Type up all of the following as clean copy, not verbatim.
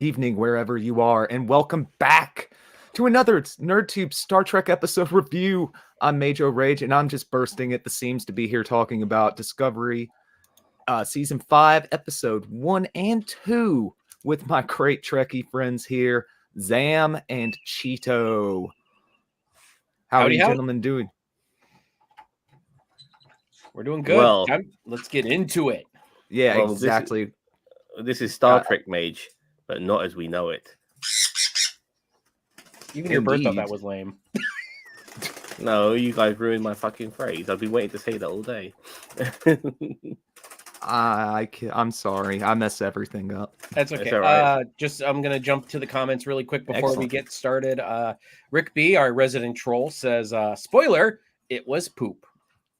evening, wherever you are, and welcome back to another NerdTube Star Trek episode review. I'm Majo Rage, and I'm just bursting at the seams to be here talking about Discovery Season 5, Episode 1 and 2 with my great Trekkie friends here, Zam and Cheeto. How are you gentlemen doing? We're doing good. Well, let's get into it. Yeah, well, exactly. This is Star Trek, Mage, but not as we know it. Even your birth thought that was lame. No, you guys ruined my fucking phrase. I've been waiting to say that all day. I'm sorry. I mess everything up. That's okay. Right. I'm going to jump to the comments really quick before we get started. Rick B., our resident troll, says, spoiler, it was poop.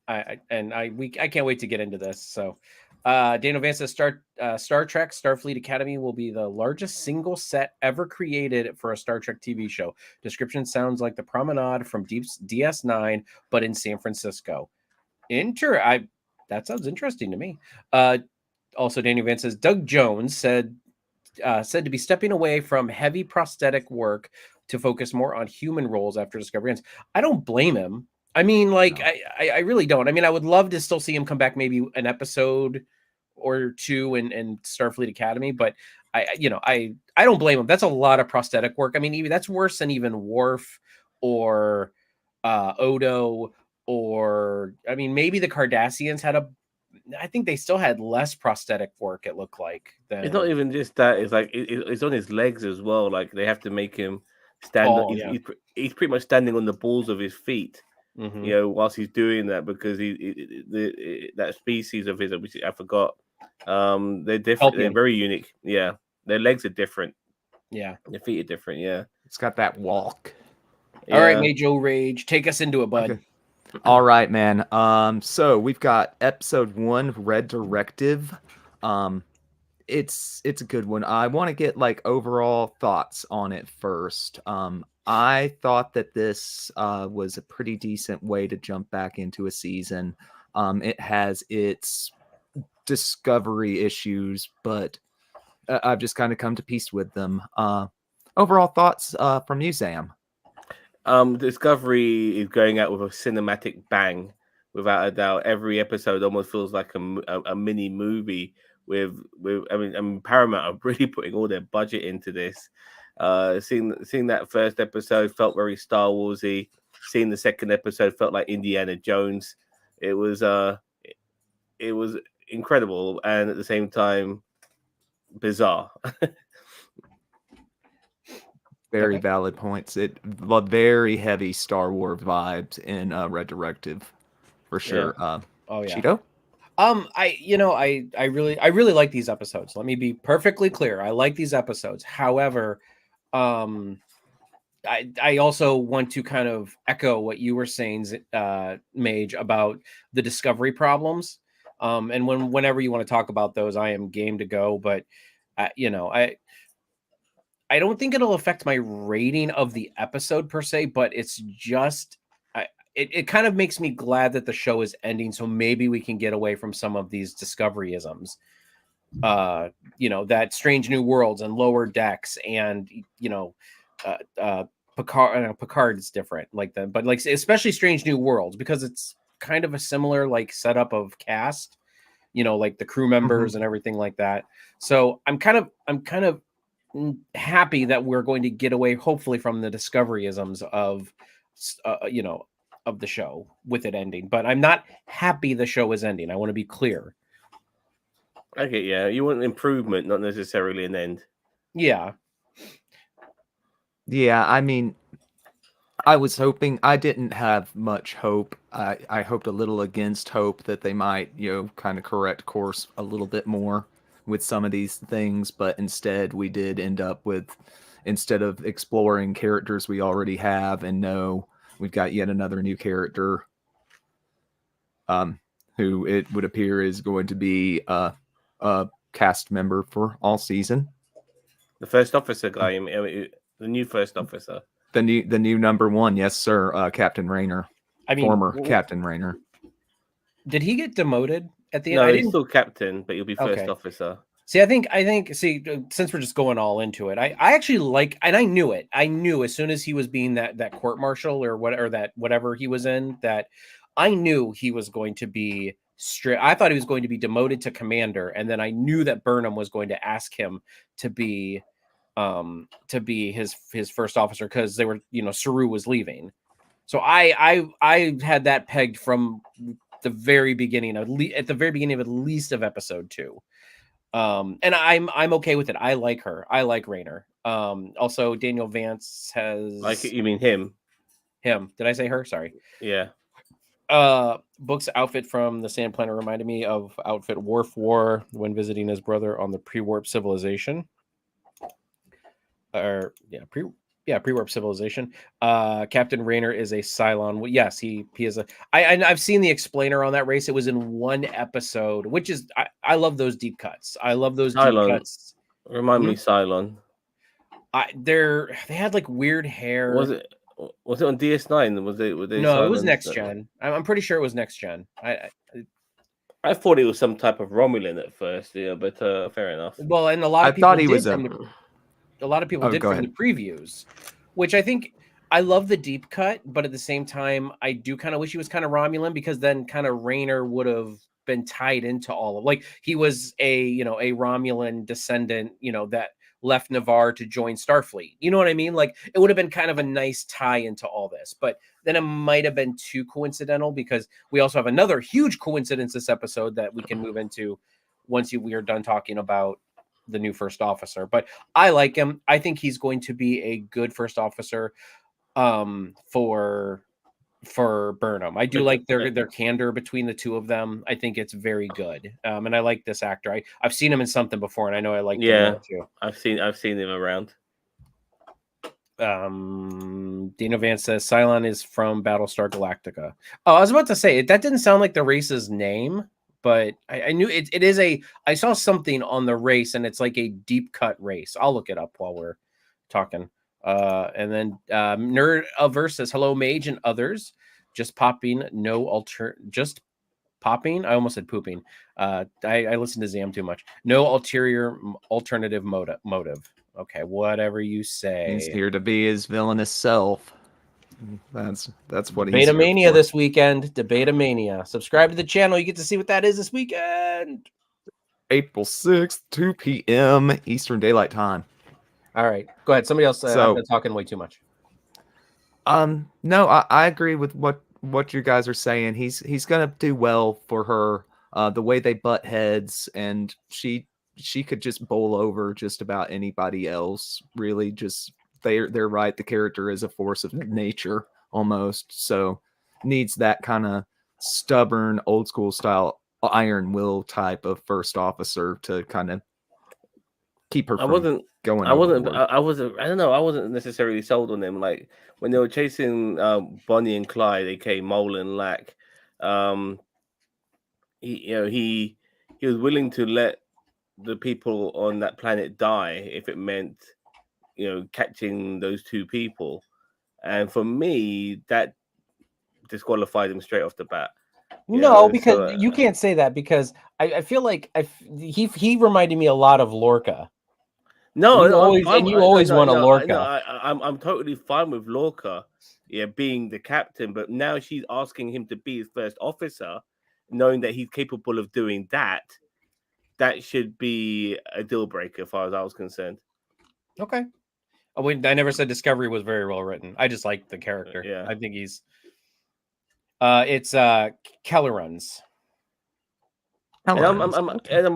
I can't wait to get into this. So Daniel Vance says Star Trek Starfleet Academy will be the largest single set ever created for a Star Trek TV show. Description sounds like the promenade from DS9, but in San Francisco. That sounds interesting to me. Also, Daniel Vance says Doug Jones said to be stepping away from heavy prosthetic work to focus more on human roles after Discovery ends. I don't blame him. I mean, like, no. I really don't. I mean, I would love to still see him come back maybe an episode or two in Starfleet Academy, but I don't blame him. That's a lot of prosthetic work. I mean, even that's worse than even Worf or Odo, or I mean, maybe the Cardassians I think they still had less prosthetic work, it looked like. It's not even just that. It's like it's on his legs as well. Like they have to make him stand. He's pretty much standing on the balls of his feet. Mm-hmm. Whilst he's doing that, because that species of his, which I forgot, they're different. They're very unique. Yeah, their legs are different. Yeah, their feet are different. Yeah, it's got that walk. Yeah. All right, Majo Rage, take us into it, bud. Okay. All right, man. So we've got episode 1, Red Directive. It's a good one. I want to get like overall thoughts on it first. I thought that this was a pretty decent way to jump back into a season. It has its discovery issues, but I've just kind of come to peace with them. Overall thoughts from you, Sam? Discovery is going out with a cinematic bang, without a doubt. Every episode almost feels like a mini movie. With I mean, Paramount are really putting all their budget into this. Seeing that first episode felt very Star Warsy. Seeing the second episode felt like Indiana Jones. It was incredible and at the same time bizarre. Very valid points. It very heavy Star Wars vibes in Red Directive, for sure. Yeah. Cheeto? I really like these episodes. Let me be perfectly clear. I like these episodes. However, I also want to kind of echo what you were saying, Mage, about the discovery problems. And whenever you want to talk about those, I am game to go. But I don't think it'll affect my rating of the episode per se, but it's just it kind of makes me glad that the show is ending, so maybe we can get away from some of these discoveryisms. That Strange New Worlds and Lower Decks, and Picard is different like that, but like especially Strange New Worlds, because it's kind of a similar like setup of cast, like the crew members and everything like that. So I'm kind of happy that we're going to get away, hopefully, from the discoveryisms of of the show with it ending. But I'm not happy the show is ending. I want to be clear. Okay, yeah, you want improvement, not necessarily an end. Yeah. I mean, I was hoping. I didn't have much hope. I hoped a little against hope that they might kind of correct course a little bit more with some of these things, but instead we did end up with, instead of exploring characters we already have and know, we've got yet another new character who it would appear is going to be a cast member for all season. The first officer guy, the new first officer. The new number 1, yes, sir, Captain Rayner. Former Captain Rayner. Did he get demoted at the end? No, he's still captain, but he'll be first officer. See, I think, since we're just going all into it, I actually like, and I knew it. I knew as soon as he was being that court martial or whatever he was in, that I knew he was going to be strict. I thought he was going to be demoted to commander, and then I knew that Burnham was going to ask him to be his first officer, because they were, Saru was leaving. So I had that pegged from the very beginning, at the very beginning of at least of episode 2. And I'm okay with it. I like her. I like Raynor. Also Daniel Vance has, Like, you mean him? Did I say her? Sorry. Yeah. Book's outfit from the Sand Planet reminded me of outfit Worf wore when visiting his brother on the pre-warp civilization. Pre-warp civilization. Captain Raynor is a Cylon. Yes, he is a. I've seen the explainer on that race. It was in one episode, which is I love those deep cuts. I love those Cylon. deep cuts. Remind me, Cylon. They had like weird hair. Was it on DS9? Was it? Were they No, it was Cylons? Next Gen. I'm pretty sure it was Next Gen. I thought it was some type of Romulan at first, yeah, but fair enough. Well, and a lot of I people thought he did was a lot of people did go from the previews, which I think I love the deep cut, but at the same time, I do kind of wish he was kind of Romulan, because then kind of Raynor would have been tied into all of, like, he was a Romulan descendant, that left Navarre to join Starfleet. You know what I mean? Like, it would have been kind of a nice tie into all this, but then it might have been too coincidental, because we also have another huge coincidence this episode that we can move into once we are done talking about the new first officer. But I like him. I think he's going to be a good first officer for Burnham. I do like their candor between the two of them. I think it's very good. And I like this actor. I've seen him in something before, and I know I like him too. I've seen him around. Dino Vance says Cylon is from Battlestar Galactica. Oh, I was about to say that didn't sound like the race's name, but I knew it is I saw something on the race, and it's like a deep cut race. I'll look it up while we're talking. And then Nerd Averse says, hello, Mage and others. Just popping, just popping. I almost said pooping. I listened to Zam too much. No alternative motive. Okay, whatever you say. He's here to be his villainous self. That's what he's Debatamania this weekend. Debatamania. Subscribe to the channel. You get to see what that is this weekend. April 6th, 2 p.m. Eastern Daylight Time. All right. Go ahead. Somebody else. I've been talking way too much. No, I agree with what you guys are saying. He's gonna do well for her. The way they butt heads, and she could just bowl over just about anybody else. Really, just they're right. The character is a force of nature almost. So needs that kind of stubborn, old school style iron will type of first officer to kind of keep her. I don't know. I wasn't necessarily sold on them. Like when they were chasing Bonnie and Clyde, aka Mole and Lack. He was willing to let the people on that planet die if it meant, catching those two people. And for me, that disqualified him straight off the bat. Because you can't say that, because I feel like he reminded me a lot of Lorca. No, you always want a Lorca. No, I'm totally fine with Lorca, being the captain. But now she's asking him to be his first officer, knowing that he's capable of doing that. That should be a deal breaker, as far as I was concerned. Okay. I never said Discovery was very well written. I just like the character. Yeah, I think he's. It's Kellerun's. And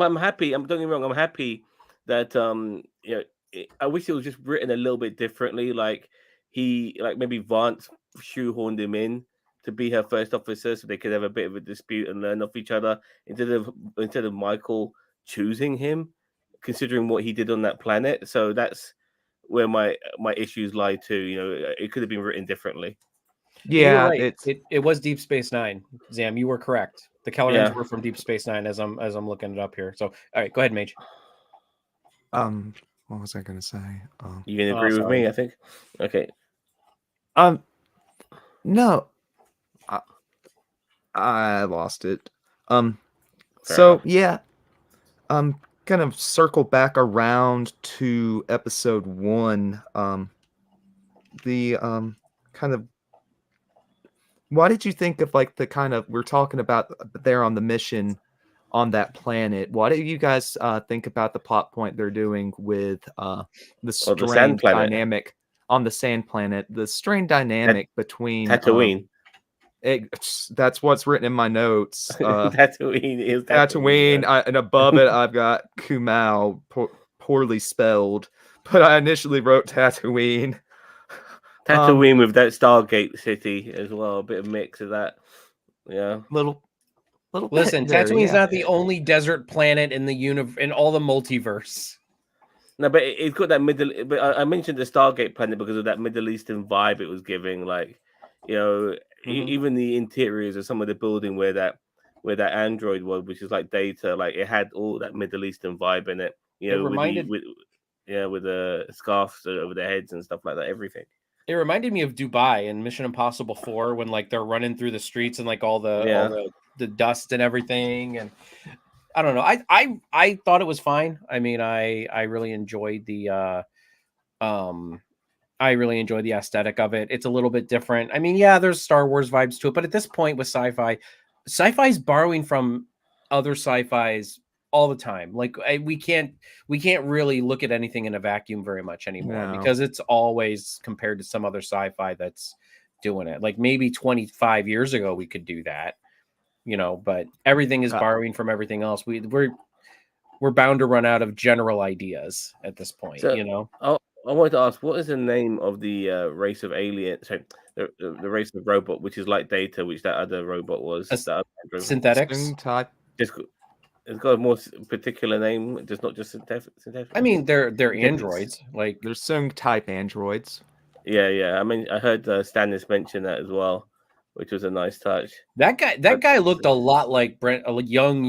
I'm happy. Don't get me wrong. I'm happy that I wish it was just written a little bit differently. Like maybe Vance shoehorned him in to be her first officer, so they could have a bit of a dispute and learn off each other instead of Michael choosing him, considering what he did on that planet. So that's where my issues lie too. It could have been written differently. Yeah, right. It was Deep Space Nine. Zam, you were correct. The Kellerans were from Deep Space Nine, as I'm looking it up here. So, all right, go ahead, Mage. What was I going to say? You can agree with me, I think. Okay. No, I lost it. So yeah, gonna circle back around to episode 1. The kind of what did you think of like the kind of we're talking about there on the mission on that planet? What do you guys think about the plot point they're doing with the Or the sand strained planet. dynamic on the sand planet? The strained dynamic between Tatooine. that's what's written in my notes. Tatooine is Tatooine, yeah. and above it I've got Kumau, poorly spelled, but I initially wrote Tatooine. Tatooine with that Stargate city as well, a bit of mix of that. Yeah. Little Listen, bit there, Tatooine's yeah. not the only desert planet in the in all the multiverse. No, but it's got that middle. But I mentioned the Stargate planet because of that Middle Eastern vibe it was giving. Like, you know, even the interiors of some of the building where that android was, which is like Data, like it had all that Middle Eastern vibe in it. You know, with the scarves over their heads and stuff like that. Everything. It reminded me of Dubai in Mission Impossible 4 when like they're running through the streets and like all the dust and everything. And I don't know. I thought it was fine. I mean, I really enjoyed the aesthetic of it. It's a little bit different. I mean, yeah, there's Star Wars vibes to it, but at this point with sci-fi's borrowing from other sci-fis all the time. Like we can't really look at anything in a vacuum very much anymore because it's always compared to some other sci-fi that's doing it. Like maybe 25 years ago we could do that, you know, but everything is borrowing from everything else. We're bound to run out of general ideas at this point, So, you know. I wanted to ask, what is the name of the race of aliens? So the race of robot, which is like Data, which that other robot was. Synthetics. It's got a more particular name, just not just synthetic. I mean, they're androids. Like they're Sung type androids. Yeah. I mean, I heard Stannis mention that as well, which was a nice touch. That guy looked a lot like Brent, a young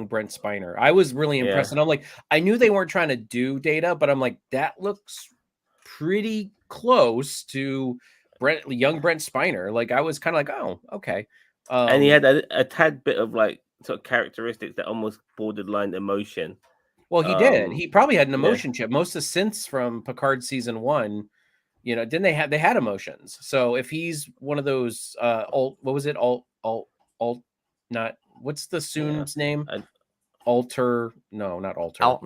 Brent Spiner. I was really impressed, and I'm like, I knew they weren't trying to do Data, but I'm like, that looks pretty close to young Brent Spiner. Like, I was kind of like, oh, okay. And he had a tad bit of like sort of characteristics that almost borderline emotion. Well, he did. He probably had an emotion chip. Most of the synths from Picard season 1, you know, they had emotions. So if he's one of those what's the Soon's name? Alter. No, not Alter.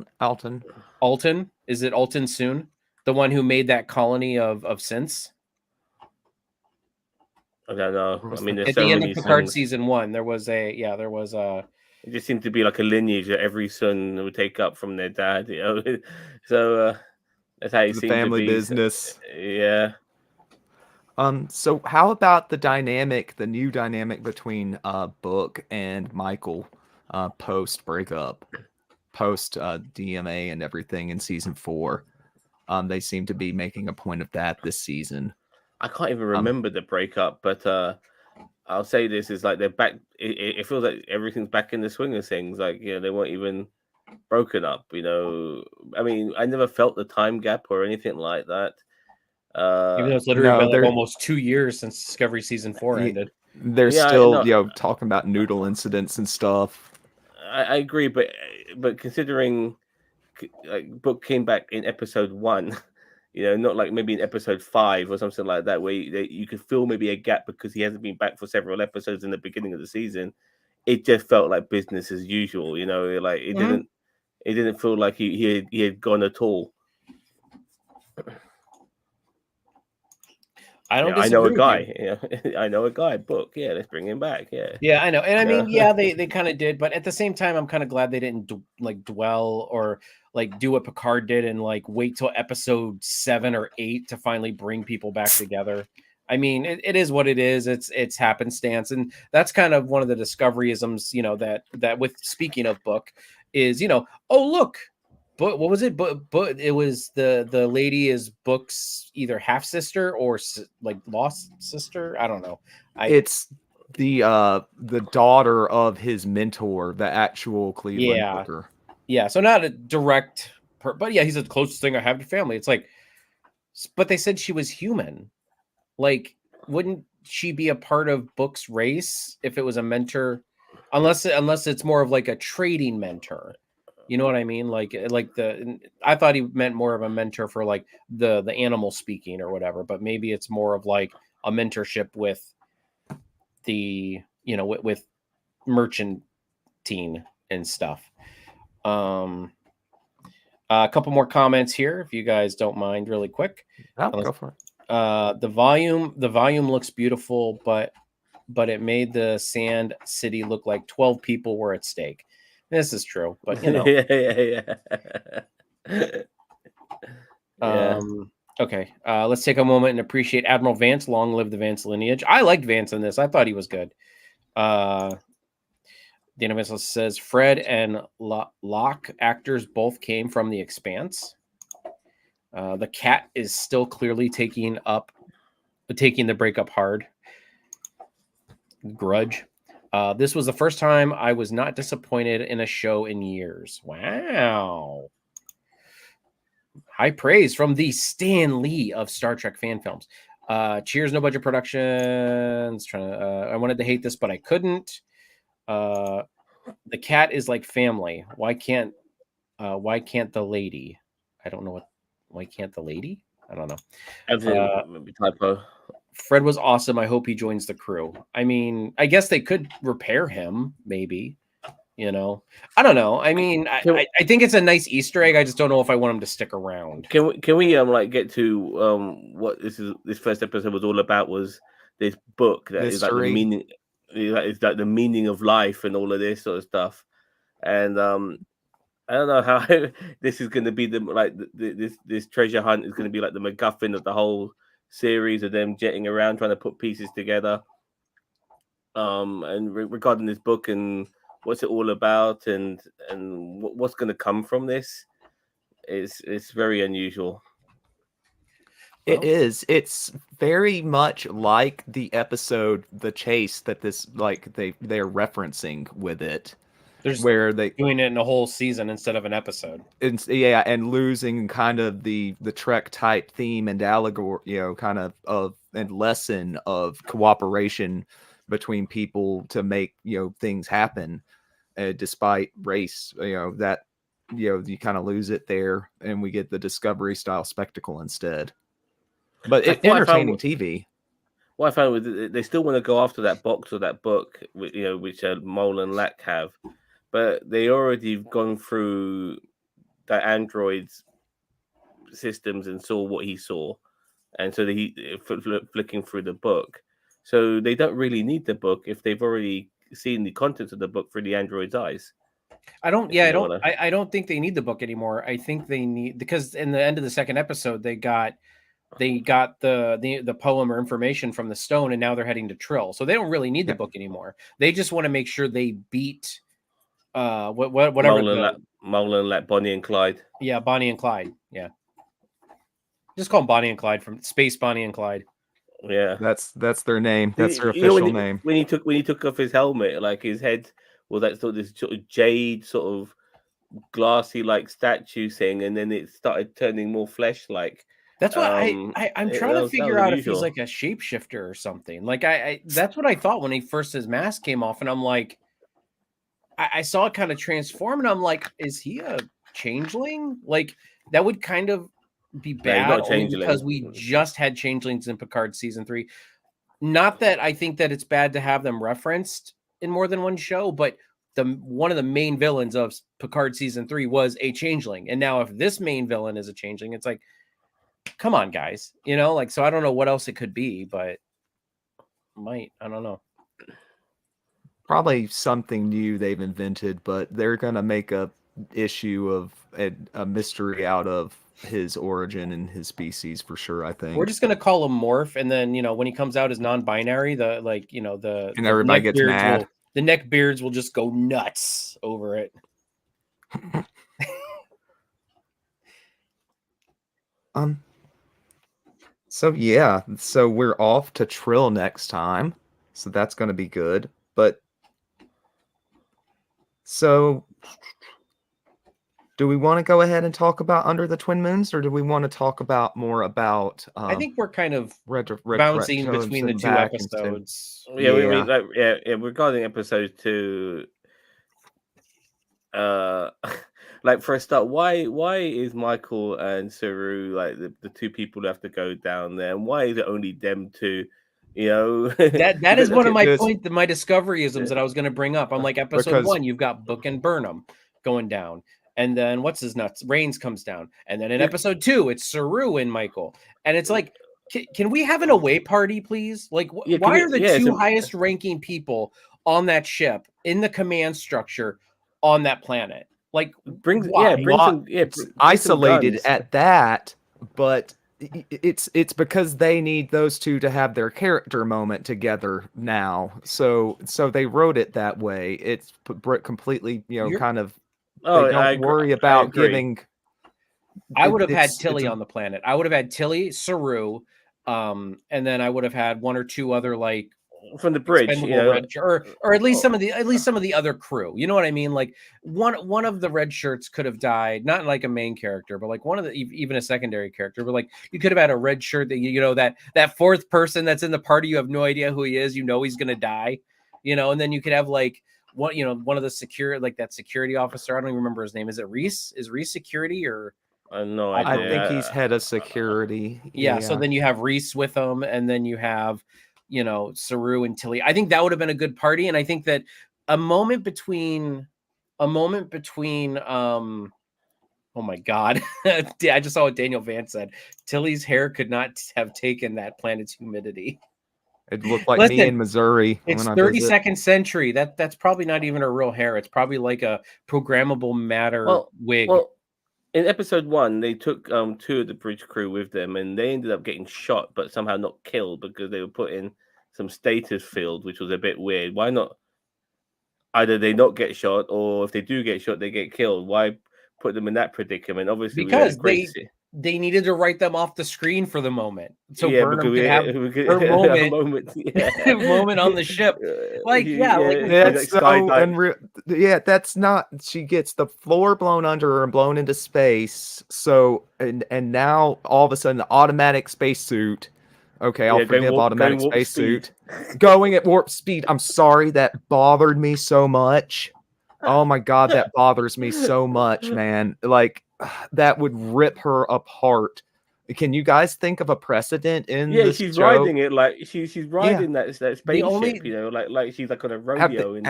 Alton. Is it Alton Soon? The one who made that colony of synths? I don't know. I mean, at the end of Picard season 1, there was a. It just seemed to be like a lineage that every son would take up from their dad, you know. So that's how it seemed family to be. business. Yeah. So how about the new dynamic between Book and Michael post breakup, post DMA and everything in season 4? They seem to be making a point of that this season. I can't even remember the breakup, but I'll say this is like they're back. It feels like everything's back in the swing of things. Like, you know, they weren't even broken up. You know, I mean, I never felt the time gap or anything like that. Even though it's literally been like almost 2 years since Discovery season 4 ended. They're still, talking about noodle incidents and stuff. I agree, but considering like Book came back in episode 1. You know, not like maybe in episode 5 or something like that, where you could feel maybe a gap because he hasn't been back for several episodes in the beginning of the season. It just felt like business as usual, you know, like it didn't feel like he had gone at all. I know a guy. I know a guy. Book. Yeah, let's bring him back. Yeah, I know. And I mean, they kind of did, but at the same time, I'm kind of glad they didn't dwell or like do what Picard did and like wait till episode 7 or 8 to finally bring people back together. I mean, it is what it is. It's happenstance, and that's kind of one of the discoveryisms, you know, that with speaking of Book is, you know, oh look. But what was it? But it was the lady is Book's either half sister or like lost sister. I don't know. It's the daughter of his mentor, the actual Cleveland Booker. Yeah. So not a direct, but yeah, he's the closest thing I have to family. It's like, but they said she was human. Like, wouldn't she be a part of Book's race if it was a mentor? Unless it's more of like a trading mentor. You know what I mean? Like I thought he meant more of a mentor for like the animal speaking or whatever, but maybe it's more of like a mentorship with the, with merchantine and stuff. A couple more comments here, if you guys don't mind, really quick. Go for it. The volume looks beautiful, but it made the Sand City look like 12 people were at stake. This is true, but yeah. Okay. Let's take a moment and appreciate Admiral Vance. Long live the Vance lineage. I liked Vance in this. I thought he was good. Dana Vance says Fred and Locke actors both came from The Expanse. The cat is still clearly taking the breakup hard. Grudge. This was the first time I was not disappointed in a show in years. Wow. High praise from the Stan Lee of Star Trek fan films. Cheers, No Budget Productions. I wanted to hate this, but I couldn't. The cat is like family. Why can't the lady? I don't know what. Why can't the lady? I don't know. Maybe typo. Fred was awesome. I hope he joins the crew. I mean, I guess they could repair him, maybe. I don't know. I mean, I think it's a nice Easter egg. I just don't know if I want him to stick around. Can we like get to what this first episode was all about? Was this book that is like the meaning? It's like the meaning of life and all of this sort of stuff. And I don't know how this is going to be this treasure hunt is going to be like the MacGuffin of the whole series of them jetting around trying to put pieces together. And regarding this book and what's it all about and what's going to come from this, it's very unusual. It is. It's very much like the episode The Chase that this they're referencing with it. Where they doing it in a whole season instead of an episode. And losing kind of the Trek type theme and allegory, kind of and lesson of cooperation between people to make things happen, despite race. That you kind of lose it there, and we get the Discovery style spectacle instead. But it's entertaining TV. What I found was they still want to go after that box or that book, which Mole and Lack have. But they already gone through the android's systems and saw what he saw, and so he flicking through the book. So they don't really need the book if they've already seen the contents of the book through the android's eyes. I don't think they need the book anymore. I think they need, because in the end of the second episode they got the poem or information from the stone, and now they're heading to Trill. So they don't really need the book anymore. They just want to make sure they beat whatever Mole and Lack, Bonnie and Clyde. Yeah, Bonnie and Clyde. Yeah. Just call them Bonnie and Clyde from Space Bonnie and Clyde. Yeah. That's their name. That's their official name. When he took off his helmet, like his head was that sort of jade sort of glassy like statue thing, and then it started turning more flesh like. That's what I'm trying to figure out if he's like a shapeshifter or something. Like I that's what I thought when his mask came off, and I'm like, I saw it kind of transform, and I'm like, is he a changeling? Like that would kind of be bad because we just had changelings in Picard season 3. Not that I think that it's bad to have them referenced in more than one show, but one of the main villains of Picard season 3 was a changeling, and now if this main villain is a changeling, it's like, come on, guys, so I don't know what else it could be, but I don't know. Probably something new they've invented, but they're gonna make a issue of a mystery out of his origin and his species for sure. I think we're just gonna call him Morph, and then when he comes out as non-binary, and everybody gets mad. The neck beards will just go nuts over it. So yeah, so we're off to Trill next time, so that's going to be good. But so, do we want to go ahead and talk about Under the Twin Moons, or do we want to talk about more about? I think we're kind of bouncing between the two episodes. Regarding episode 2, like for a start, why is Michael and Saru like the two people who have to go down there, and why is it only them two? You know, that is one of my There's- my discoveryisms that I was going to bring up. I'm like, episode Because- 1, you've got Book and Burnham going down, and then what's his nuts? Reigns comes down, and then in episode 2, it's Saru and Michael, and it's like, can we have an away party, please? Like, why are the two highest ranking people on that ship in the command structure on that planet? Like, it's isolated at that, but it's because they need those two to have their character moment together now. So they wrote it that way. It's completely, kind of. They don't worry about giving. I would have had Tilly on the planet. I would have had Tilly, Saru, and then I would have had one or two other like from the bridge, or at least some of the other crew. You know what I mean? Like one of the red shirts could have died, not like a main character, but like one of the even a secondary character. But like you could have had a red shirt that that fourth person that's in the party. You have no idea who he is. You know he's gonna die. And then you could have like one of the that security officer. I don't even remember his name. Is it Reese? Is Reese security or? No idea. I think he's head of security. Yeah. So then you have Reese with him, and then you have Saru and Tilly. I think that would have been a good party, and I think that a moment between oh my god, I just saw what Daniel Vance said. Tilly's hair could not have taken that planet's humidity. It looked like me in Missouri. It's 32nd century. That's probably not even her real hair. It's probably like a programmable matter wig. Well, in episode 1, they took 2 of the bridge crew with them, and they ended up getting shot, but somehow not killed because they were put in some status field, which was a bit weird. Why not? Either they not get shot, or if they do get shot, they get killed. Why put them in that predicament? Obviously, because they needed to write them off the screen for the moment, so Burnham could have her moment, moment on the ship. That's not. She gets the floor blown under her and blown into space. So and now all of a sudden, the automatic spacesuit. Okay, I'll forgive automatic spacesuit. Going at warp speed. I'm sorry, that bothered me so much. Oh my god, that bothers me so much, man. Like, that would rip her apart. Can you guys think of a precedent in this she's show? riding it like she's riding that spaceship, like she's like on a rodeo in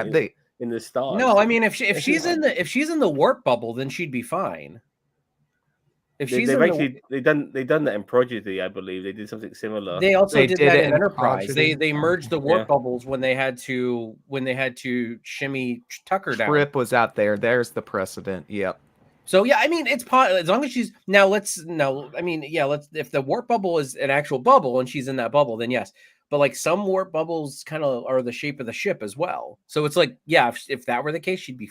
the stars. No, I mean if she's in the warp bubble, then she'd be fine. If she's they've done that in Prodigy, I believe they did something similar. They also did that in Enterprise. They merged the warp bubbles when they had to shimmy Tucker down. Trip was out there. There's the precedent. Yep. So yeah, I mean it's as long as she's if the warp bubble is an actual bubble and she's in that bubble, then yes. But like some warp bubbles kind of are the shape of the ship as well. So it's like, yeah, if that were the case, she'd be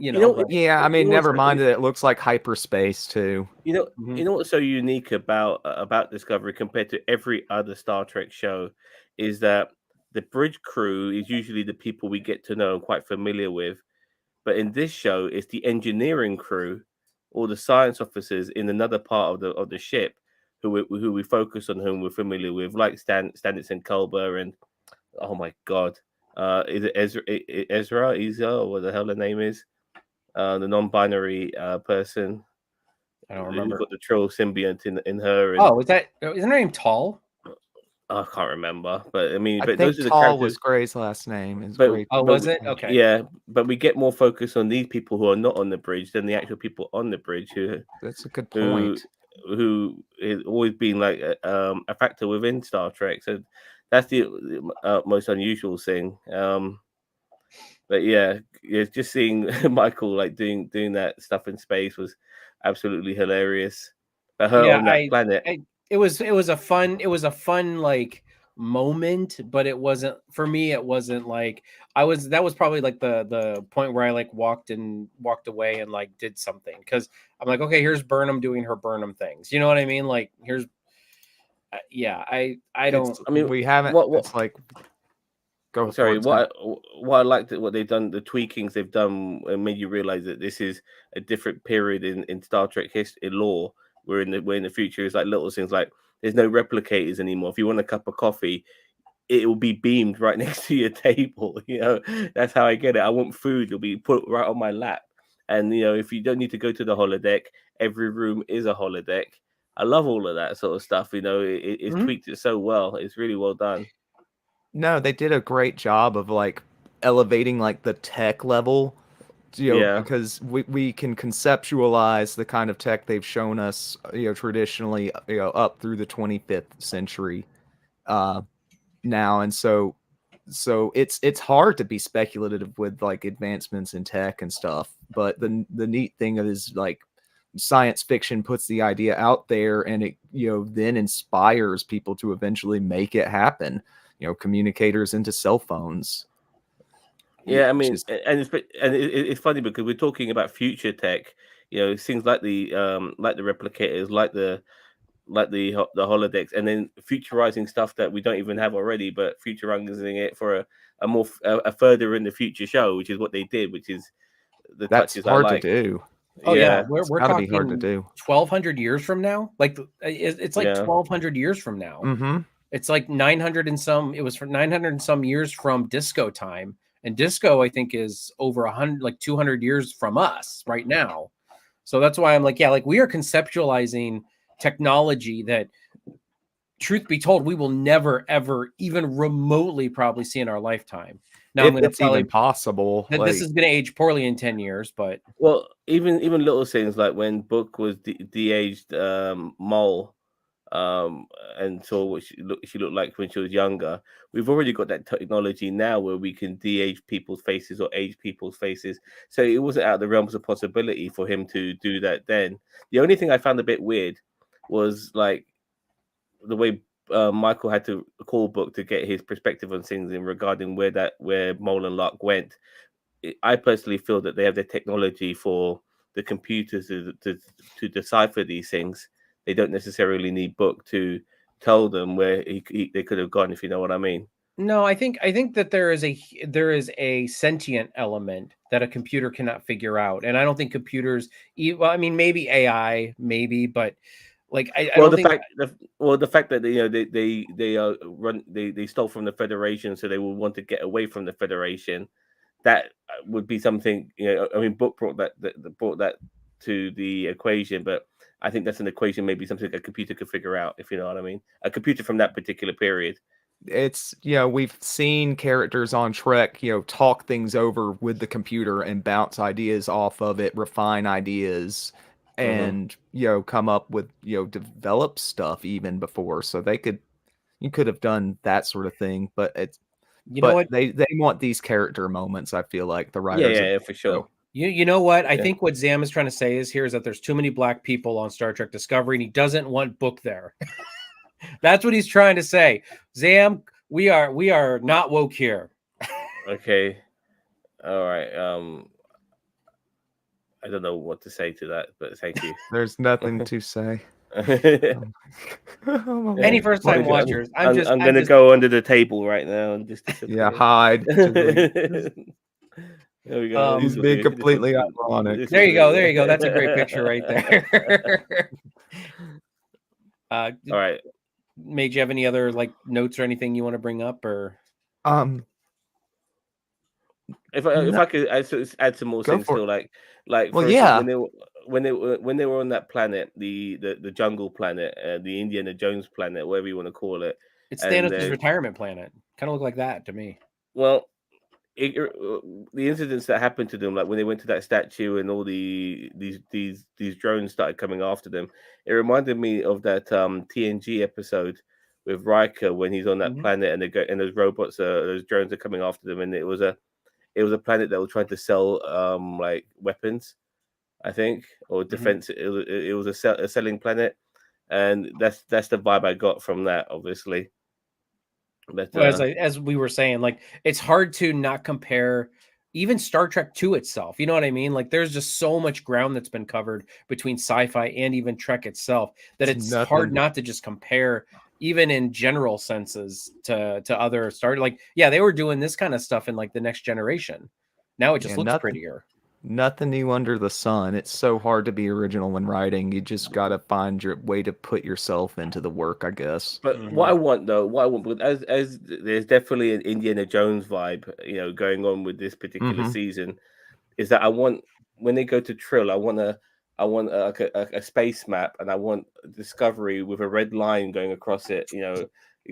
I mean, never mind that it looks like hyperspace too. You know what's so unique about Discovery compared to every other Star Trek show is that the bridge crew is usually the people we get to know and quite familiar with. But in this show, it's the engineering crew or the science officers in another part of the ship who we focus on, whom we're familiar with, like Stanitz and Culber, and oh my god, is it Ezra, or what the hell the name is? The non-binary person. I don't remember. Got the troll symbiont in her. And, isn't her name Tall? I can't remember, but I mean, but those are the Tall characters. was Gray's last name. Was it? Okay. Yeah, but we get more focus on these people who are not on the bridge than the actual people on the bridge. That's a good point. Who has always been like a factor within Star Trek. So that's the most unusual thing. But yeah, just seeing Michael like doing that stuff in space was absolutely hilarious. But her on that planet, it was a fun like moment, but it wasn't for me. It wasn't like that was probably like the point where I like walked away and like did something, because I'm like, okay, here's Burnham doing her Burnham things. You know what I mean? Like here's I don't. I mean, we haven't. It's like. Sorry, what I liked what they've done, the tweakings they've done, and made you realize that this is a different period in Star Trek history lore. We're in the future. It's like little things like there's no replicators anymore. If you want a cup of coffee, it will be beamed right next to your table. That's how I get it. I want food; it'll be put right on my lap. And if you don't need to go to the holodeck, every room is a holodeck. I love all of that sort of stuff. It's tweaked it so well. It's really well done. No, they did a great job of like elevating like the tech level, Yeah. because we can conceptualize the kind of tech they've shown us, traditionally, up through the 25th century, now. And so it's hard to be speculative with like advancements in tech and stuff. But the neat thing is like science fiction puts the idea out there, and it then inspires people to eventually make it happen. Communicators into cell phones. Yeah, I mean, it's funny because we're talking about future tech. Things like the replicators, like the holodecks, and then futurizing stuff that we don't even have already, but futurizing it for a further in the future show, which is what they did, which is the That's touches hard I like. to do. Oh yeah, It's we're gotta talking be hard to do. 1,200 years from now. Like it's like Yeah. 1,200 years from now. Mm-hmm. It's like 900 and some. It was for 900 and some years from disco time, and disco I think is over 100, like 200 years from us right now. So that's why I'm like, yeah, like we are conceptualizing technology that, truth be told, we will never ever even remotely probably see in our lifetime. Now I'm going to It's even possible. that this is going to age poorly in 10 years, but Well, even little things like when Book was de-aged Mole, and saw what she looked like when she was younger. We've already got that technology now where we can de-age people's faces or age people's faces. So it wasn't out of the realms of possibility for him to do that then. The only thing I found a bit weird was like the way Michael had to call Book to get his perspective on things in regarding where Mole and Lark went. I personally feel that they have the technology for the computers to decipher these things. They don't necessarily need Book to tell them where they could have gone, if you know what I mean. no, I think that there is a sentient element that a computer cannot figure out, and I don't think computers. Well, I mean, maybe AI, maybe, but like I Well, don't think. the fact that they stole from the Federation, so they will want to get away from the Federation. That would be something. I mean, Book brought that to the equation, but I think that's an equation, maybe something a computer could figure out, if you know what I mean. A computer from that particular period. It's we've seen characters on Trek talk things over with the computer and bounce ideas off of it, refine ideas, and come up with develop stuff even before. So you could have done that sort of thing, but know what? they want these character moments. I feel like the writers Yeah, for sure. You know what? I think what Zam is trying to say is that there's too many black people on Star Trek Discovery, and he doesn't want Book there. That's what he's trying to say. Zam, we are not woke here. Okay. All right. I don't know what to say to that, but thank you. There's nothing to say. Any first time watchers, I'm going to go under the table right now and just disappear. Hide. There we go. He's being completely ironic. There you go. That's a great picture right there. All right. Mage, you have any other like notes or anything you want to bring up, or if I could add some more things still, like well, instance, when they were on that planet, the jungle planet, the Indiana Jones planet, whatever you want to call it. It's Thanos' retirement planet. Kind of look like that to me. Well, the incidents that happened to them, like when they went to that statue and all these drones started coming after them, it reminded me of that TNG episode with Riker when he's on that planet and those robots, those drones are coming after them, and it was a planet that was trying to sell like weapons, I think, or defense. It was a selling planet, and that's the vibe I got from that, obviously. But, well, as we were saying, like it's hard to not compare even Star Trek to itself. You know what I mean? Like there's just so much ground that's been covered between sci-fi and even Trek itself that it's hard not to just compare, even in general senses, to other Star. Like, yeah, they were doing this kind of stuff in like the Next Generation. Now it just looks prettier. Nothing new under the sun. It's so hard to be original when writing. You just got to find your way to put yourself into the work, I guess. But what I want, as there's definitely an Indiana Jones vibe, going on with this particular season, is that I want when they go to Trill, I want a space map, and I want Discovery with a red line going across it.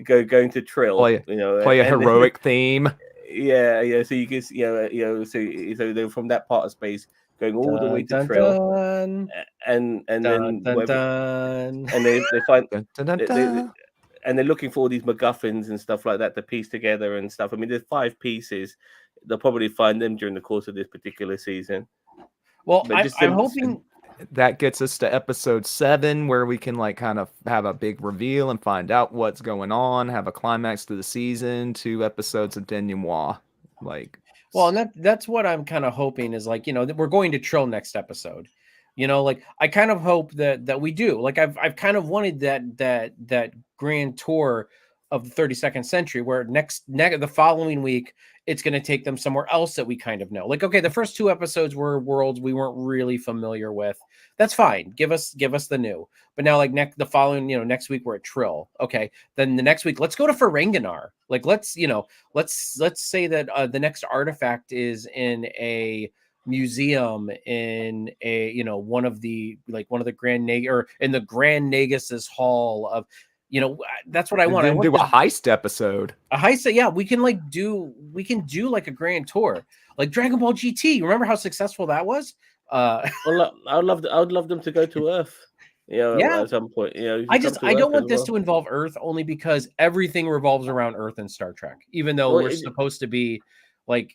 Going to Trill. Play a heroic theme. Yeah. So you can, so they're from that part of space going all the way to Trill, and then and they find and they're looking for all these MacGuffins and stuff like that to piece together and stuff. I mean, there's 5 pieces. They'll probably find them during the course of this particular season. Well, I'm hoping that gets us to episode 7, where we can like kind of have a big reveal and find out what's going on, have a climax to the season, 2 episodes of denouement. Well, and that's what I'm kind of hoping is like, that we're going to Trill next episode. Like I kind of hope that we do. Like I've kind of wanted that grand tour of the 32nd century, where the following week it's going to take them somewhere else that we kind of know. Like, okay, the first 2 episodes were worlds we weren't really familiar with. That's fine. Give us the new. But now, like the following, next week we're at Trill. Okay, then the next week let's go to Ferenginar. Like let's say that the next artifact is in a museum in a one of the Grand or in the Grand Nagis's hall of. That's what I want. I want to do a heist episode. A heist, yeah. We can do like a grand tour, like Dragon Ball GT. Remember how successful that was? Well, I would love them to go to Earth. At some point. I don't want this to involve Earth, only because everything revolves around Earth in Star Trek. Even though we're supposed to be like.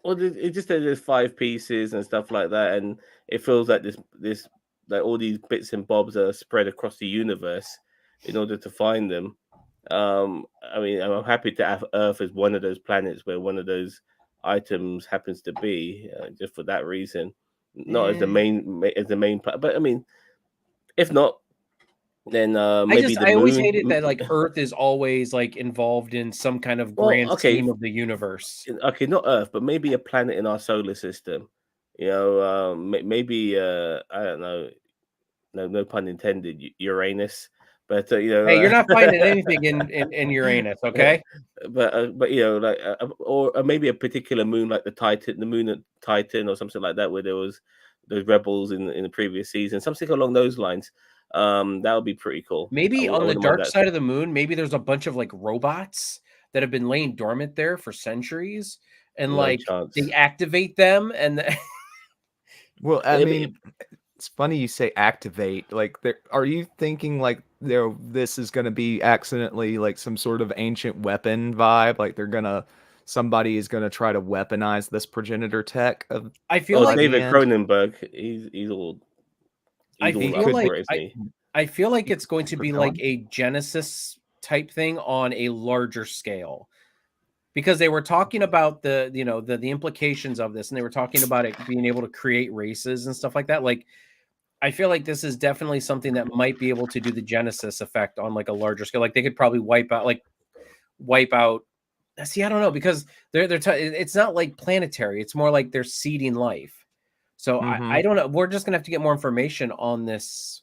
Well, it just says there's 5 pieces and stuff like that, and it feels like this like all these bits and bobs are spread across the universe in order to find them. I mean, I'm happy to have Earth as one of those planets where one of those items happens to be, just for that reason, not as the main planet. But I mean, if not, then maybe I always hated that like Earth is always like involved in some kind of grand scheme of the universe. Okay, not Earth, but maybe a planet in our solar system. Maybe I don't know. No pun intended. Uranus. But hey, you're not finding anything in Uranus, okay? But or maybe a particular moon, like the moon at Titan, or something like that, where there was those rebels in the previous season, something along those lines. That would be pretty cool. Maybe on the dark side of the moon, maybe there's a bunch of like robots that have been laying dormant there for centuries, and they activate them, and well, I mean. It's funny you say activate. Like, are you thinking like this is going to be accidentally like some sort of ancient weapon vibe? Like somebody is going to try to weaponize this progenitor tech. I feel like David Cronenberg. He's all. I feel like it's going to be like a Genesis type thing on a larger scale. Because they were talking about the implications of this, and they were talking about it being able to create races and stuff like that. Like, I feel like this is definitely something that might be able to do the Genesis effect on like a larger scale. Like they could probably wipe out. See, I don't know, because it's not like planetary. It's more like they're seeding life. So I don't know. We're just gonna have to get more information on this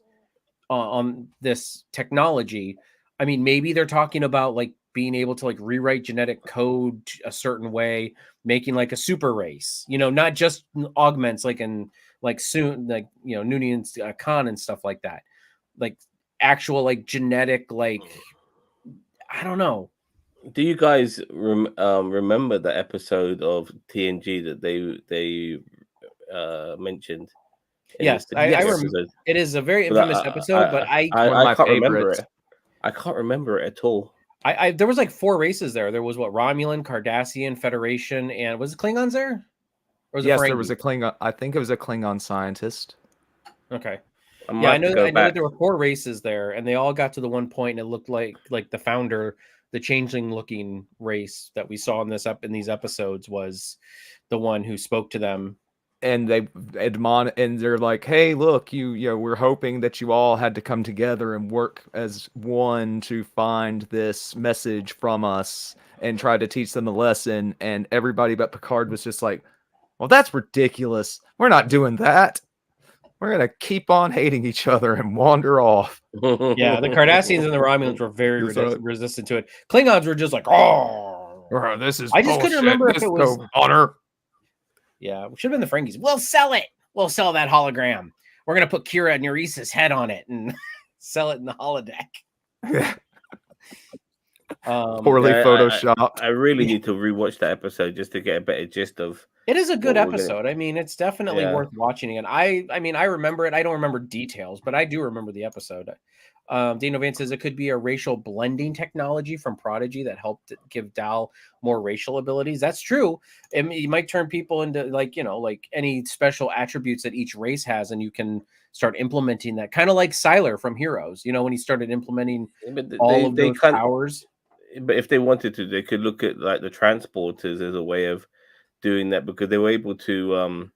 technology. I mean, maybe they're talking about like being able to like rewrite genetic code a certain way, making like a super race, not just augments soon, Noonan's Khan and stuff like that, like actual like genetic, like, I don't know. Do you guys remember the episode of TNG that they mentioned? Yes, I remember. It is a very infamous episode, but I can't remember it. I can't remember it at all. There was like 4 races there. There was Romulan, Cardassian, Federation, and was it Klingons there? Or was yes, there was a Klingon. I think it was a Klingon scientist. Okay. I know that there were 4 races there, and they all got to the one point, and it looked like the founder, the changeling-looking race that we saw in these episodes, was the one who spoke to them. And they're like, "Hey, look, we're hoping that you all had to come together and work as one to find this message from us and try to teach them a lesson." And everybody but Picard was just like, "Well, that's ridiculous. We're not doing that. We're gonna keep on hating each other and wander off." Yeah, the Cardassians and the Romulans were very resistant to it. Klingons were just like, "Oh, this is." I just couldn't remember if it was honor. Yeah, it should have been the Ferengis. We'll sell it. we'll sell that hologram. We're gonna put Kira and Neresa's head on it and sell it in the holodeck. Poorly photoshopped. I really need to rewatch that episode just to get a better gist of. It is a good what we're episode. I mean, it's definitely Yeah. worth watching again. I mean, I remember it. I don't remember details, but I do remember the episode. Dano Van says it could be a racial blending technology from Prodigy that helped give Dal more racial abilities. That's true. You might turn people into like any special attributes that each race has, and you can start implementing that, kind of like Sylar from Heroes. When he started implementing But all of those can't. powers. But if they wanted to, they could look at like the transporters as a way of doing that, because they were able to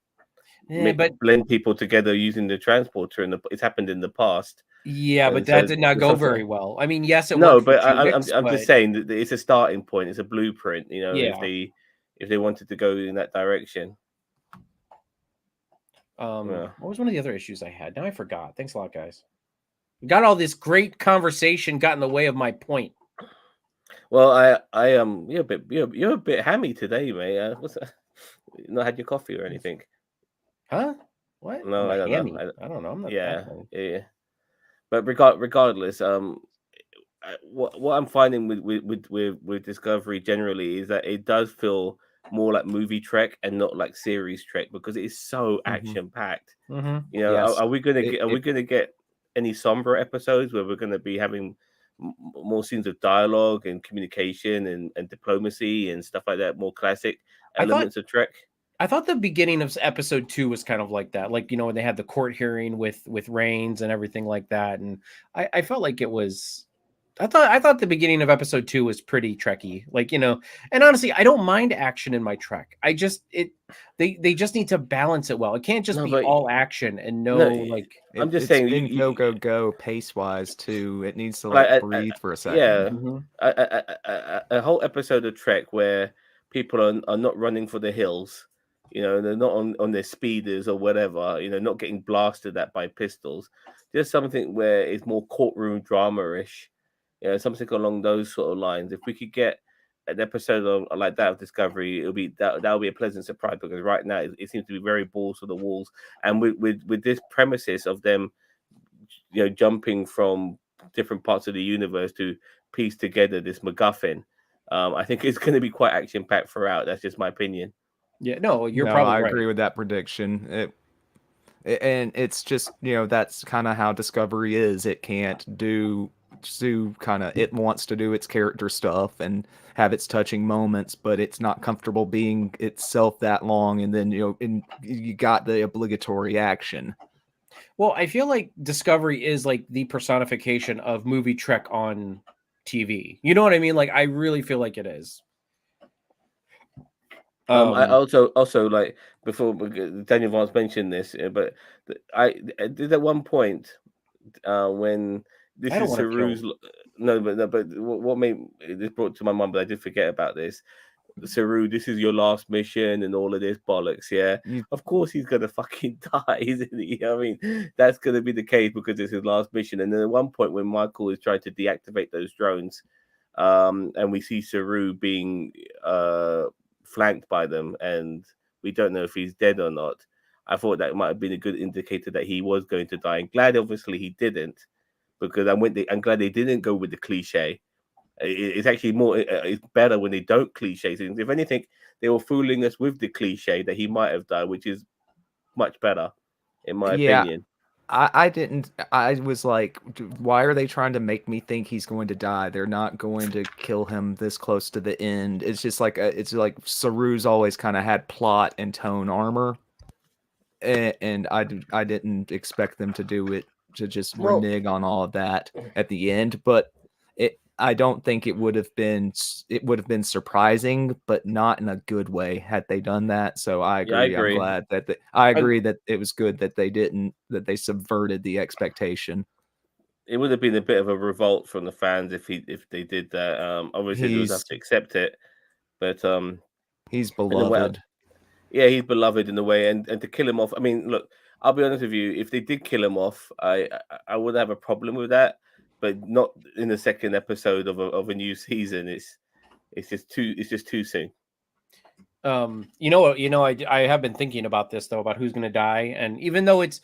But blend people together using the transporter, and it's happened in the past. yeah, but And that so did not there's go something- very well. I mean, yes, it No, worked for but I'm Felix, just saying that it's a starting point. It's a blueprint. Yeah. If they wanted to go in that direction. What was one of the other issues I had? Now I forgot. Thanks a lot, guys. We got all this great conversation got in the way of my point. Well, I you're a bit hammy today, mate. What's that? You not had your coffee or anything? Huh? What? No, I don't hammy? know. I don't know. I'm not. Yeah. But regardless, what I'm finding with Discovery generally is that it does feel more like movie Trek and not like series Trek, because it is so action packed. Mhm. Yes. Are we gonna get any somber episodes where we're gonna be having more scenes of dialogue and communication and diplomacy and stuff like that, more classic elements of Trek? I thought the beginning of episode 2 was kind of like that, like when they had the court hearing with Rains and everything like that, and I felt like it was. I thought the beginning of episode 2 was pretty Trekky, and honestly, I don't mind action in my Trek. They just need to balance it well. It can't just be all action and I'm just saying, been go pace wise too. It needs to breathe for a second. Yeah, Mm-hmm. a whole episode of Trek where people are not running for the hills. They're not on their speeders or whatever. Not getting blasted at by pistols. Just something where it's more courtroom drama-ish. Something along those sort of lines. If we could get an episode like that of Discovery, it'll be that'll be a pleasant surprise, because right now it seems to be very balls to the walls. And with this premises of them, jumping from different parts of the universe to piece together this MacGuffin, I think it's going to be quite action packed throughout. That's just my opinion. Yeah, no, you're probably right. I agree with that prediction. And it's just that's kind of how Discovery is. It can't do it wants to do its character stuff and have its touching moments, but it's not comfortable being itself that long, and then you got the obligatory action. Well, I feel like Discovery is like the personification of movie Trek on TV. You know what I mean? Like, I really feel like it is. I also like, before Daniel Vance mentioned this, but I did at one point when this is Saru's. But what made this brought to my mind, but I did forget about this. Saru, this is your last mission and all of this bollocks. Yeah, of course he's gonna fucking die, isn't he? I mean, that's gonna be the case because it's his last mission. And then at one point when Michael is trying to deactivate those drones, and we see Saru being flanked by them, and we don't know if he's dead or not. I thought that might have been a good indicator that he was going to die. And glad, obviously, he didn't, because I'm glad they didn't go with the cliche. It's actually it's better when they don't cliche things. If anything, they were fooling us with the cliche that he might have died, which is much better, in my opinion. I didn't. I was like, why are they trying to make me think he's going to die? They're not going to kill him this close to the end. It's just like it's like Saru's always kind of had plot and tone armor, and I didn't expect them to do it, to just renege on all of that at the end. But I don't think it would have been surprising, but not in a good way had they done that. So I agree. Yeah, I agree. I'm glad that I agree that it was good that they didn't, that they subverted the expectation. It would have been a bit of a revolt from the fans if they did that. Obviously they would have to accept it, but he's beloved. Yeah, he's beloved in a way, and to kill him off. I mean, look, I'll be honest with you. If they did kill him off, I would have a problem with that, but not in the second episode of a new season. It's just too soon. I have been thinking about this though, about who's going to die, and even though it's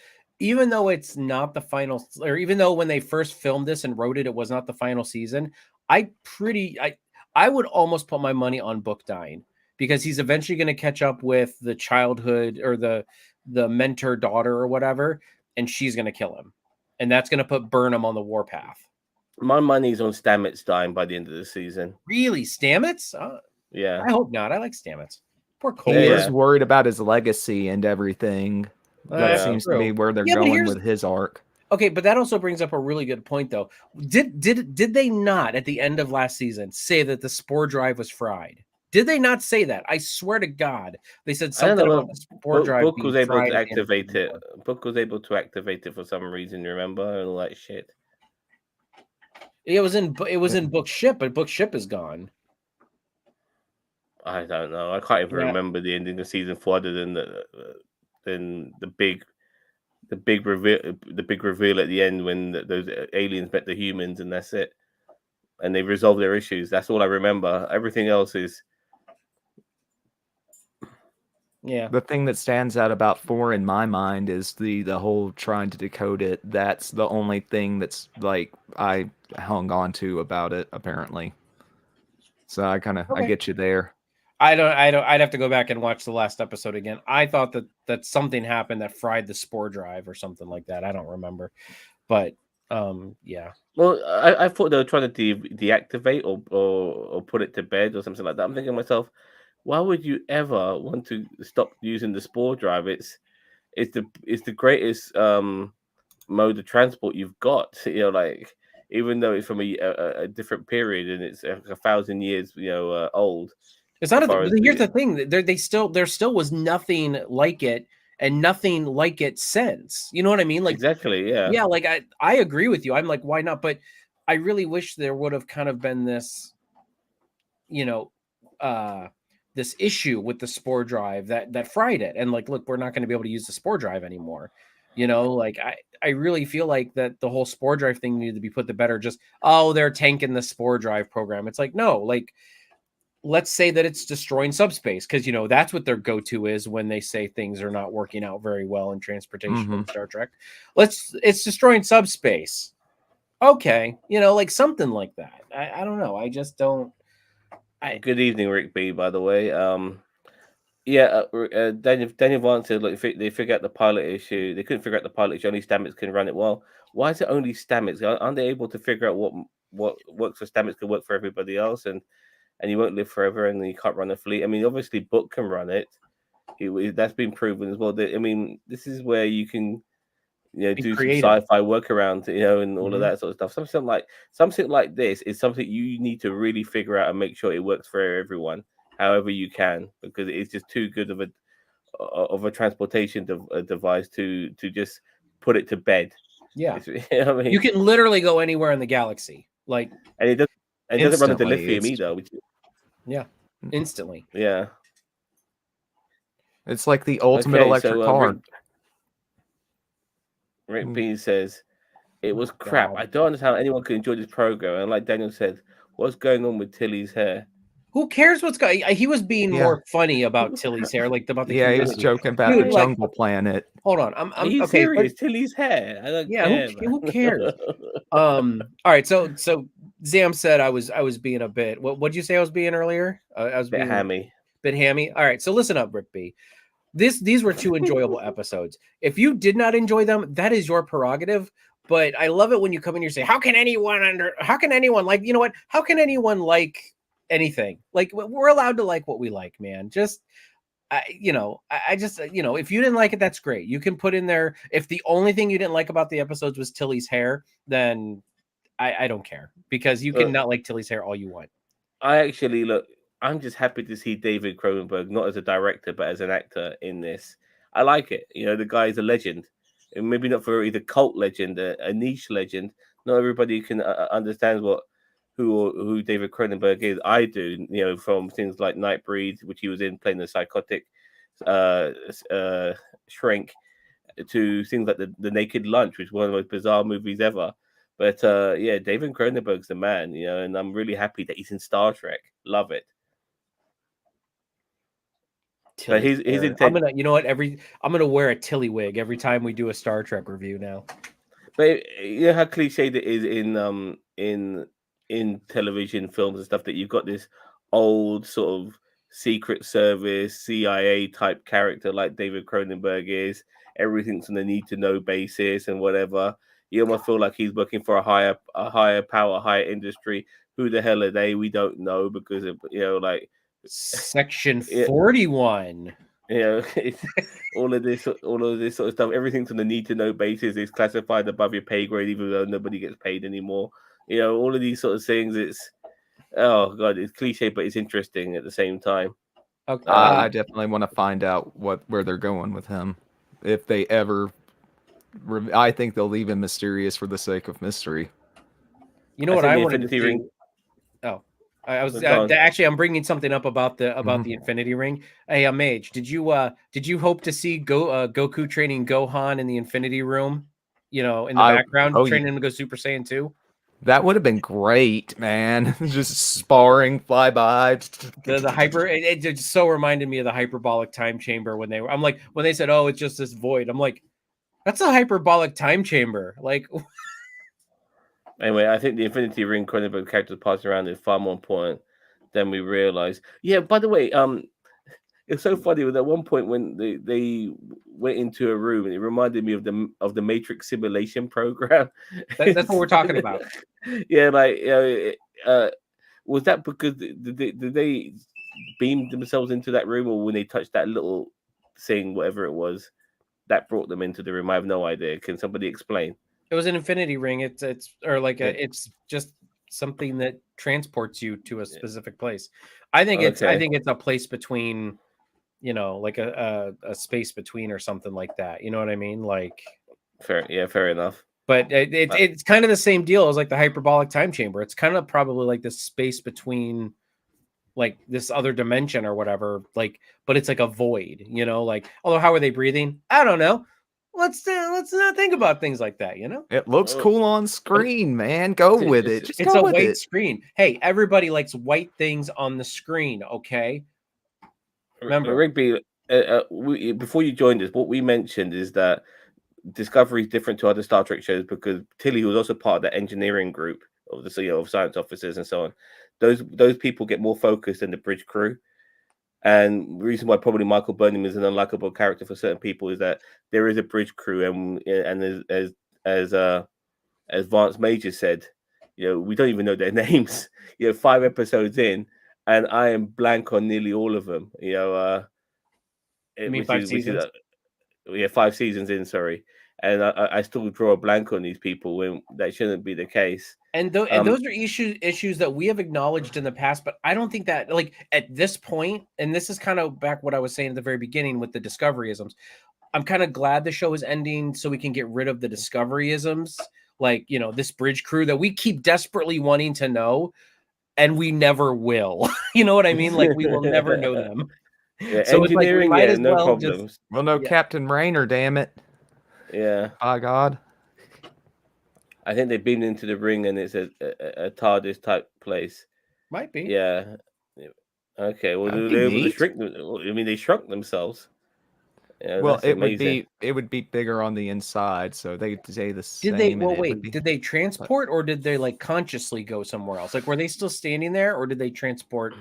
not the final, or even though when they first filmed this and wrote it, it was not the final season. I would almost put my money on Book dying, because he's eventually going to catch up with the childhood, or the mentor daughter or whatever, and she's going to kill him, and that's going to put Burnham on the warpath. My money's on Stamets dying by the end of the season. Really, Stamets? Yeah, I hope not. I like Stamets. Poor Cole. He is worried about his legacy and everything. That seems to be where they're going with his arc. Okay, but that also brings up a really good point, though. Did they not at the end of last season say that the spore drive was fried? Did they not say that? I swear to God, they said something about the spore drive. Book was able to activate it. Book was able to activate it for some reason. Remember, and all that shit. It was in Book ship, but Book ship is gone. I don't know. I can't even remember the ending of season 4 other than the big reveal at the end when those aliens met the humans, and that's it. And they resolved their issues. That's all I remember. Everything else is. Yeah. The thing that stands out about 4 in my mind is the whole trying to decode it. That's the only thing that's like I hung on to about it, apparently. So I get you there. I'd have to go back and watch the last episode again. I thought that something happened that fried the spore drive or something like that. I don't remember, but yeah. Well, I thought they were trying to deactivate or put it to bed or something like that. I'm thinking to myself, why would you ever want to stop using the spore drive? It's the greatest mode of transport you've got. Like, even though it's from a different period and it's 1,000 years old. It's not. Here's the thing: there still was nothing like it, and nothing like it since. You know what I mean? Like, exactly, yeah. Yeah, like I agree with you. I'm like, why not? But I really wish there would have kind of been this, this issue with the spore drive that fried it. And like, look, we're not going to be able to use the spore drive anymore. Like I really feel like that the whole spore drive thing needed to be put to better. Just, they're tanking the spore drive program. It's like, no, like, let's say that it's destroying subspace, because that's what their go-to is when they say things are not working out very well in transportation in Star Trek. It's destroying subspace. Okay, like something like that. I don't know. I just don't. Good evening, Rick B. By the way, Daniel Vance said, look, they figure out the pilot issue. They couldn't figure out the pilot issue. Only Stamets can run it. Well, why is it only Stamets? Aren't they able to figure out what works for Stamets can work for everybody else? And you won't live forever, and you can't run a fleet. I mean, obviously, Book can run it. That's been proven as well. I mean, this is where you can, do some sci-fi workaround, and all of that sort of stuff. Something like this is something you need to really figure out and make sure it works for everyone, however you can, because it's just too good of a transportation device to just put it to bed. Yeah, I mean, you can literally go anywhere in the galaxy, like, and it doesn't run a dilithium either. Instantly. Yeah. It's like the ultimate electric car. Rick B says, it was crap. I don't understand how anyone could enjoy this program. And like Daniel said, what's going on with Tilly's hair? Who cares what's going? He was being more funny about Tilly's hair, like about the he was joking about the jungle planet. Hold on, I'm okay, serious. Tilly's hair. I don't care. Who cares? All right, so Zam said I was being a bit. What'd you say I was being earlier? I was being hammy. Bit hammy. All right, so listen up, Rick B. These were 2 enjoyable episodes. If you did not enjoy them, that is your prerogative. But I love it when you come in here and say, how can anyone like, you know what? How can anyone like anything? Like, we're allowed to like what we like, man. Just, I just, if you didn't like it, that's great. You can put in there. If the only thing you didn't like about the episodes was Tilly's hair, then I don't care, because you can not like Tilly's hair all you want. I'm just happy to see David Cronenberg, not as a director, but as an actor in this. I like it. The guy is a legend. And maybe not for the cult legend, a niche legend. Not everybody can understand who David Cronenberg is. I do, from things like Nightbreed, which he was in playing the psychotic shrink, to things like the Naked Lunch, which is one of the most bizarre movies ever. But David Cronenberg's the man, and I'm really happy that he's in Star Trek. Love it. But his intent. You know what? I'm gonna wear a Tilly wig every time we do a Star Trek review now. But you know how cliched it is in television films and stuff that you've got this old sort of Secret Service CIA type character like David Cronenberg is. Everything's on a need to know basis and whatever. You almost feel like he's working for a higher power, higher industry. Who the hell are they? We don't know because of, like Section 41. It's all of this sort of stuff. Everything's on a need to know basis. It's classified above your pay grade, even though nobody gets paid anymore. All of these sort of things. It's it's cliche, but it's interesting at the same time. Okay. I definitely want to find out where they're going with him. If they ever, I think they'll leave him mysterious for the sake of mystery. You know what I wanted to see? Oh, I was actually I'm bringing something up about the Infinity Ring. Hey, Mage, did you hope to see Goku training Gohan in the Infinity Room? In the background, training him to go Super Saiyan 2? That would have been great, man. Just sparring, fly by. The hyper, it just so reminded me of the hyperbolic time chamber when they said, "Oh, it's just this void." I'm like, that's a hyperbolic time chamber. Like, anyway, I think the Infinity Ring Cronenberg characters passing around is far more important than we realize. Yeah, by the way, it's so funny at one point when they went into a room and it reminded me of the Matrix simulation program. That's what we're talking about. Yeah, was that because did they beam themselves into that room, or when they touched that little thing, whatever it was, that brought them into the room? I have no idea. Can somebody explain? It was an Infinity Ring. It's just something that transports you to a specific place. I think it's a place between, like a space between or something like that. You know what I mean? Like, fair enough. But it's kind of the same deal as like the hyperbolic time chamber. It's kind of probably like the space between like this other dimension or whatever. Like, but it's like a void. Like, although how are they breathing? I don't know. Let's not think about things like that. It looks cool on screen, man. Go with it. Just it's go a with white it. screen. Hey, everybody likes white things on the screen. Okay. Remember, Rigby. Before you joined us, what we mentioned is that Discovery is different to other Star Trek shows because Tilly was also part of the engineering group of the of science officers and so on. Those people get more focused than the bridge crew. And the reason why probably Michael Burnham is an unlikable character for certain people is that there is a bridge crew, and as Vance Major said, we don't even know their names. 5 episodes in, and I am blank on nearly all of them. You mean 5 seasons? 5 seasons in. Sorry, and I still draw a blank on these people when that shouldn't be the case. And those are issues that we have acknowledged in the past, but I don't think that, like, at this point, and this is kind of back what I was saying at the very beginning with the Discoveryisms, I'm kind of glad the show is ending so we can get rid of the Discoveryisms, like, this bridge crew that we keep desperately wanting to know, and we never will. You know what I mean? Like, we will never know them. Yeah, so engineering, it's like, no problems. We'll know Captain Raynor, damn it. Yeah. By God. I think they've been into the ring and it's a TARDIS type place. Might be. Yeah. Okay. Well, they were able to shrink them. I mean, they shrunk themselves. Yeah, well, it would be bigger on the inside, so they say the same. Did they? Well, wait. Did they transport, or did they like consciously go somewhere else? Like, were they still standing there, or did they transport?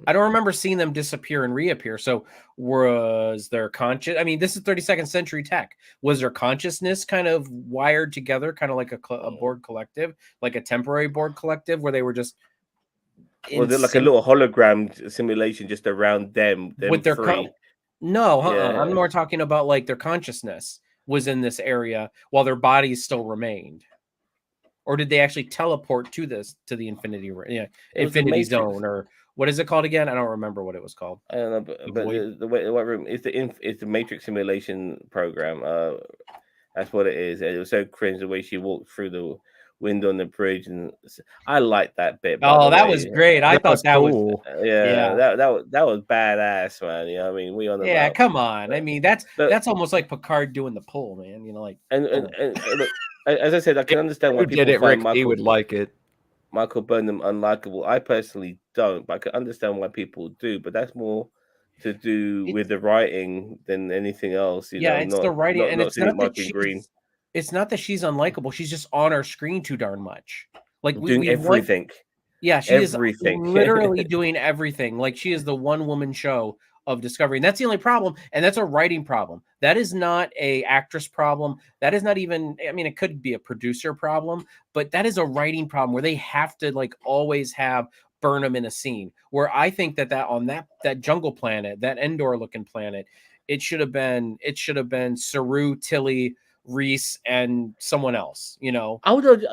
I don't remember seeing them disappear and reappear. So was their conscious? I mean, this is 32nd century tech. Was their consciousness kind of wired together, kind of like a board collective, like a temporary board collective, where they were just? Well, they're like a little hologram simulation just around them with their No, yeah. I'm more talking about like their consciousness was in this area while their bodies still remained. Or did they actually teleport to the Infinity Zone, or what is it called again? I don't remember what it was called. I don't know, but the White Room is the Matrix simulation program. That's what it is. It was so cringe the way she walked through the window on the bridge, and I liked that bit. Oh, that was great! I thought that was cool. That was badass, man. You know, I mean, come on. I mean, that's almost like Picard doing the pull, man. Like, and look, as I said, I can understand why people find he would like it. Michael Burnham unlikable. I personally don't, but I can understand why people do. But that's more to do with the writing than anything else. You know, it's the writing, and not it's seeing not that Martin Green it's not that she's unlikable. She's just on our screen too darn much. Like doing we want. everything. Yeah, she Everything. is literally doing everything. Like she is the one woman show of Discovery, and that's the only problem. And that's a writing problem. That is not a actress problem. That is not even. I mean, it could be a producer problem, but that is a writing problem where they have to like always have Burnham in a scene. Where I think that on that jungle planet, that Endor looking planet, it should have been Saru, Tilly, Reese, and someone else. You know. I would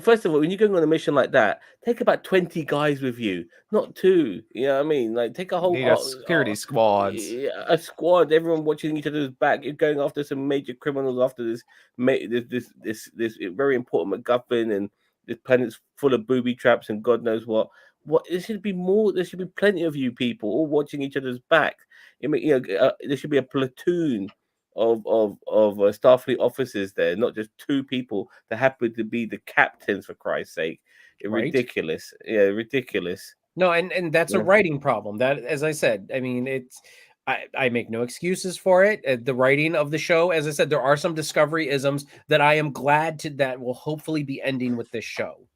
first of all, when you're going on a mission like that, take about 20 guys with you, not 2. You know what I mean? Like take a whole Need a security squads. a squad, everyone watching each other's back. You're going after some major criminals after this very important MacGuffin, and this planet's full of booby traps and God knows what. What there should be more. There should be plenty of you people all watching each other's back. I mean, there should be a platoon of Starfleet officers there, not just 2 people that happen to be the captains, for Christ's sake. Right? Ridiculous. Yeah, ridiculous. No, and that's a writing problem. That, as I said, I mean, it's I make no excuses for it. The writing of the show, as I said, there are some Discovery isms that I am glad that will hopefully be ending with this show.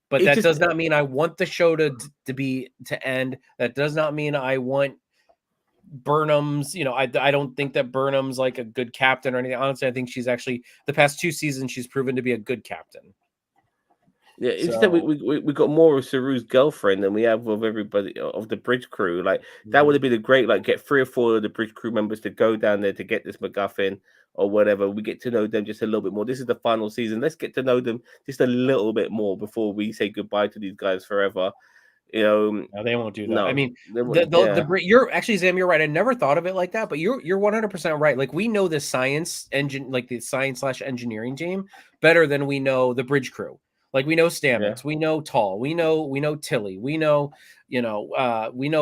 But that does not mean I want the show to end. That does not mean I want Burnham's, I don't think that Burnham's like a good captain or anything. Honestly, I think she's actually the past 2 seasons she's proven to be a good captain. Yeah, it's just that we got more of Saru's girlfriend than we have of everybody of the bridge crew. Like that would have been a great, like, get 3 or 4 of the bridge crew members to go down there to get this MacGuffin or whatever. We get to know them just a little bit more. This is the final season. Let's get to know them just a little bit more before we say goodbye to these guys forever. You know, no, they won't do that. No, I mean, you're actually, Sam, you're right. I never thought of it like that, but you're 100% right. Like we know the science engine, like the science/engineering team, better than we know the bridge crew. Like we know Stamets, we know Tall, we know Tilly, we know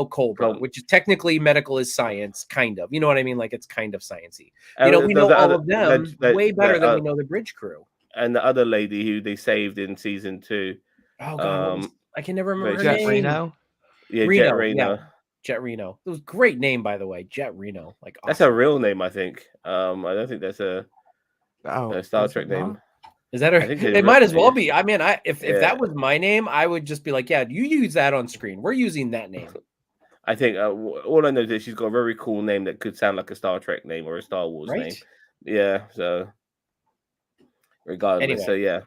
Colbert, which is technically medical is science, kind of. You know what I mean? Like it's kind of sciencey. We know all of them way better than we know the bridge crew. And the other lady who they saved in season 2. Oh God, I can never remember her Jet name. Reno. Yeah, Reno, Jet Reno. Yeah. Jet Reno. It was a great name, by the way. Jet Reno. Like awesome. That's a real name, I think. I don't think that's a Star Trek name. Is that it might as well be. I mean, if that was my name, I would just be like, yeah, you use that on screen. We're using that name. I think all I know is that she's got a very cool name that could sound like a Star Trek name or a Star Wars name. Yeah, so regardless, anyway. So yeah.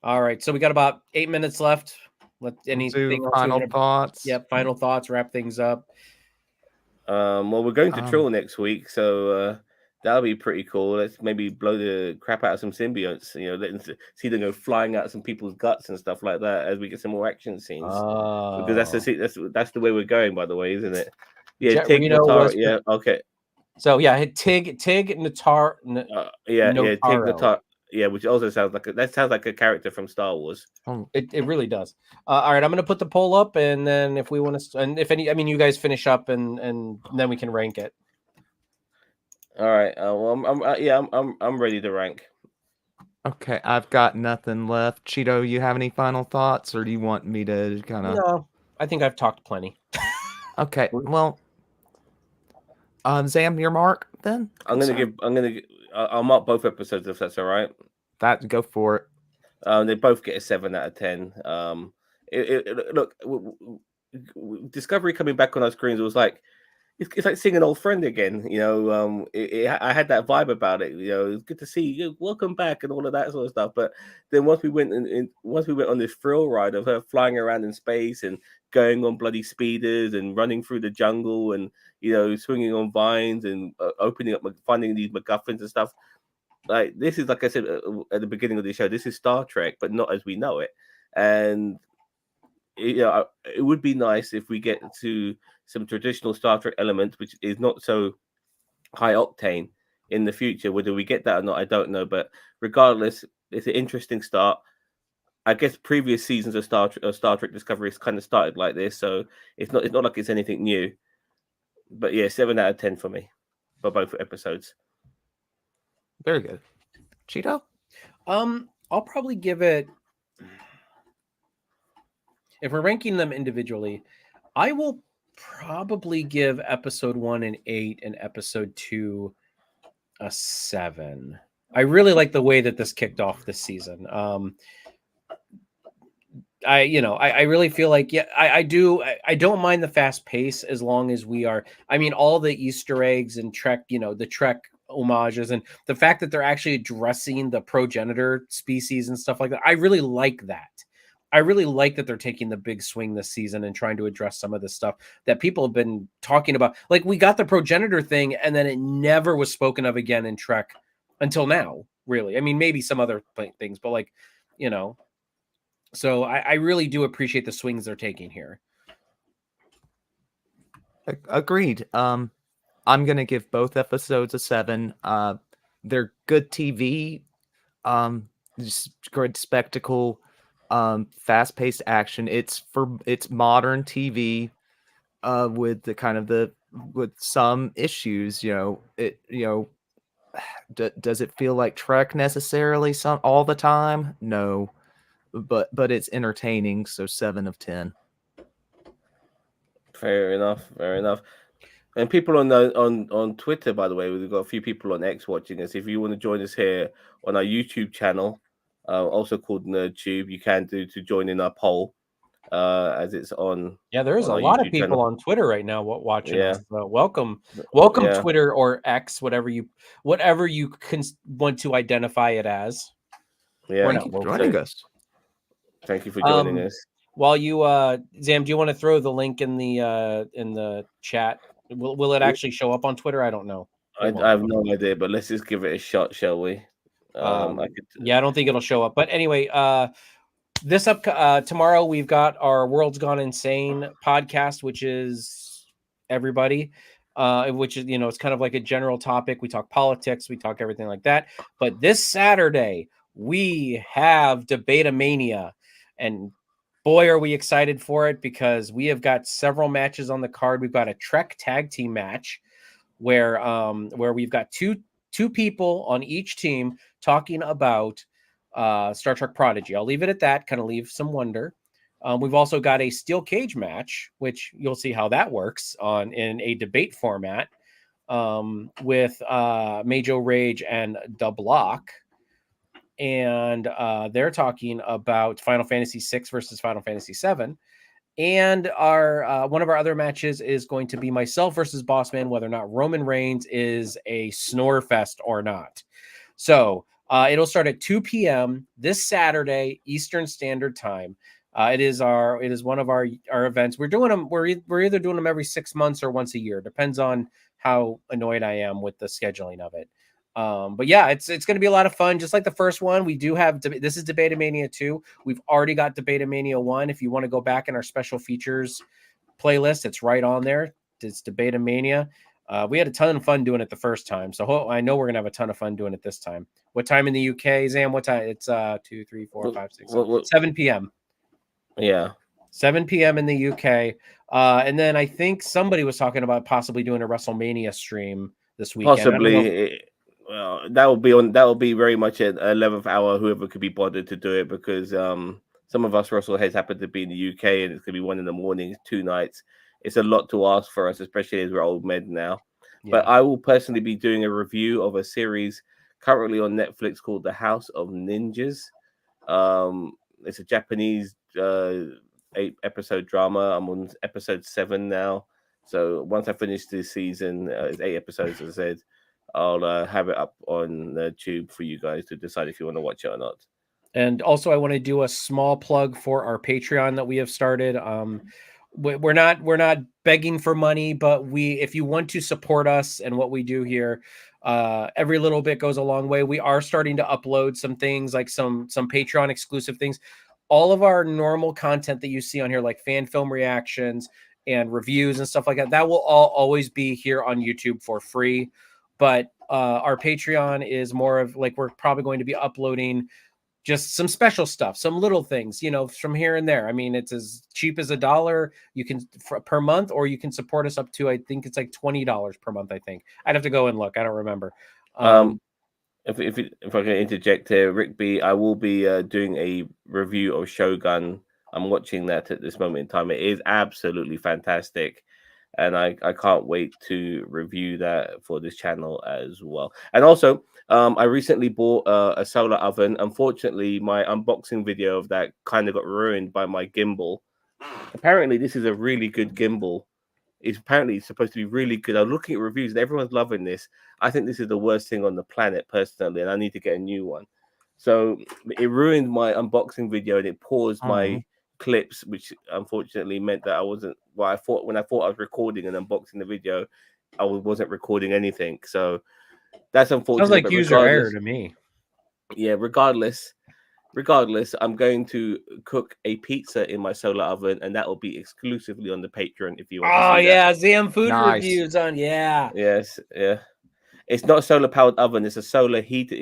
All right, so we got about 8 minutes left. Anything else? Final thoughts. Yeah, final thoughts. Wrap things up. Well, we're going to Trill next week, so that'll be pretty cool. Let's maybe blow the crap out of some symbionts. See them go flying out some people's guts and stuff like that as we get some more action scenes. Because that's the way we're going, by the way, isn't it? Yeah, Tig, Natara. Yeah, okay. So yeah, Tig, Natar. Tig, Natar. Yeah, which also sounds like a character from Star Wars. It really does. All right, I'm gonna put the poll up, and then if we want to, and if any, I mean, you guys finish up, and then we can rank it. All right. Well, I'm ready to rank. Okay, I've got nothing left. Cheeto, you have any final thoughts, or do you want me to kind of? No, I think I've talked plenty. Okay, well, Zam, your mark then. I'll mark both episodes if that's all right. Go for it. They both get a 7 out of 10. Look, Discovery coming back on our screens was like it's like seeing an old friend again. I had that vibe about it. It's good to see you. Welcome back and all of that sort of stuff. But then once we went on this thrill ride of her flying around in space and going on bloody speeders and running through the jungle and swinging on vines and opening up, finding these MacGuffins and stuff. Like this is, like I said at the beginning of the show, this is Star Trek, but not as we know it. And it would be nice if we get to some traditional Star Trek elements, which is not so high octane in the future. Whether we get that or not, I don't know. But regardless, it's an interesting start. I guess previous seasons of Star Trek Discovery has kind of started like this, so it's not like it's anything new. But yeah, 7 out of 10 for me for both episodes. Very good. Cheeto? I'll probably give it, if we're ranking them individually, I will probably give episode 1 an 8 and episode 2 a 7. I really like the way that this kicked off this season. I really feel like, yeah, I do. I don't mind the fast pace as long as we are. I mean, all the Easter eggs and Trek, the Trek homages and the fact that they're actually addressing the progenitor species and stuff like that. I really like that. I really like that they're taking the big swing this season and trying to address some of the stuff that people have been talking about. Like, we got the progenitor thing, and then it never was spoken of again in Trek until now, really. I mean, maybe some other things, but like, so I really do appreciate the swings they're taking here. Agreed. I'm gonna give both episodes a 7. They're good TV, just great spectacle, fast-paced action. It's modern TV, with with some issues. Does it feel like Trek necessarily all the time? No, but it's entertaining. So 7 of 10. Fair enough. Fair enough. And people on Twitter, by the way, we've got a few people on X watching us. If you want to join us here on our YouTube channel, also called NerdTube, you can to join in our poll, as it's on. Yeah, there's a lot of people on Twitter right now watching us. So welcome, Yeah. Twitter or X, whatever you want to identify it as. Yeah, thank you for joining us. Thank you for joining us. While you, Zam, do you want to throw the link in the chat? Will it actually show up on Twitter? I don't know. I have no idea, but let's just give it a shot, shall we? Yeah, I don't think it'll show up. But anyway, this tomorrow we've got our World's Gone Insane podcast, which is everybody, which is, it's kind of like a general topic. We talk politics, we talk everything like that. But this Saturday we have Debatemania, and boy, are we excited for it, because we have got several matches on the card. We've got a Trek tag team match where we've got two people on each team talking about Star Trek Prodigy. I'll leave it at that, kind of leave some wonder. We've also got a steel cage match, which you'll see how that works in a debate format, with Majo Rage and The Block. And they're talking about Final Fantasy VI versus Final Fantasy VII. And our one of our other matches is going to be myself versus Bossman, whether or not Roman Reigns is a snore fest or not. So it'll start at 2 p.m. this Saturday, Eastern Standard Time. It is one of our events. We're doing them. We're either doing them every 6 months or once a year. Depends on how annoyed I am with the scheduling of it. But yeah, it's going to be a lot of fun. Just like the first one, we do have this is Debatemania 2. We've already got Debatemania 1. If you want to go back in our special features playlist, it's right on there. It's Debatemania. We had a ton of fun doing it the first time, so I know we're gonna have a ton of fun doing it this time. What time in the UK, Zam? What time? It's 2, 3, 4, 5, 6, 7 p.m. Yeah, 7 p.m. in the UK. And then I think somebody was talking about possibly doing a WrestleMania stream this weekend. Possibly. Well, that will be very much an 11th hour. Whoever could be bothered to do it, because some of us Wrestleheads happen to be in the UK, and it's gonna be 1 a.m, 2 nights. It's a lot to ask for us, especially as we're old men now. Yeah. But I will personally be doing a review of a series currently on Netflix called The House of Ninjas. It's a Japanese 8-episode drama. I'm on episode 7 now. So once I finish this season, it's 8 episodes, as I said, I'll have it up on the tube for you guys to decide if you want to watch it or not. And also, I want to do a small plug for our Patreon that we have started. We're not begging for money, but if you want to support us and what we do here, every little bit goes a long way. We are starting to upload some things, like some Patreon exclusive things. All of our normal content that you see on here, like fan film reactions and reviews and stuff like that, that will always be here on YouTube for free. But our Patreon is more of like, we're probably going to be uploading just some special stuff, some little things, from here and there. I mean, it's as cheap as $1 you can per month, or you can support us up to, I think it's like $20 per month. I think I'd have to go and look. I don't remember. If I can interject here, Rick B, I will be doing a review of Shogun. I'm watching that at this moment in time. It is absolutely fantastic. and I can't wait to review that for this channel as well. And also, I recently bought a solar oven. Unfortunately, my unboxing video of that kind of got ruined by my gimbal. Apparently, this is a really good gimbal. It's apparently supposed to be really good. I'm looking at reviews and everyone's loving this. I think this is the worst thing on the planet personally, and I need to get a new one. So it ruined my unboxing video and it paused my clips, which unfortunately meant that I wasn't what I thought when I thought I was recording and unboxing the video, I wasn't recording anything. So that's unfortunate. Sounds like but user error to me. Yeah, regardless, I'm going to cook a pizza in my solar oven, and that will be exclusively on the Patreon if you want to see yeah, that. Zam food Nice. reviews on Yes, yeah. It's not a solar powered oven. It's a solar heater.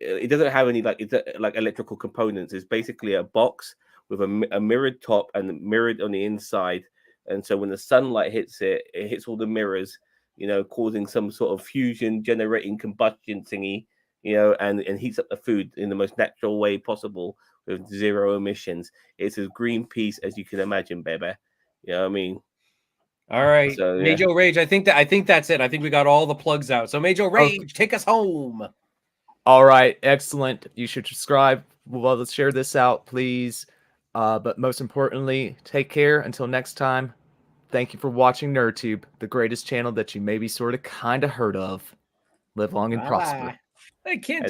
It doesn't have any like electrical components. It's basically a box with a mirrored top and mirrored on the inside. And so when the sunlight hits it, it hits all the mirrors, causing some sort of fusion, generating combustion thingy, and heats up the food in the most natural way possible with zero emissions. It's as Greenpeace as you can imagine, baby. You know what I mean? All right, So, yeah. Major Rage. I think that's it. I think we got all the plugs out. So Major Rage, take us home. All right, excellent. You should subscribe. Well, let's share this out, please. But most importantly, take care. Until next time, thank you for watching NerdTube, the greatest channel that you maybe sort of kind of heard of. Live long and prosper. I can't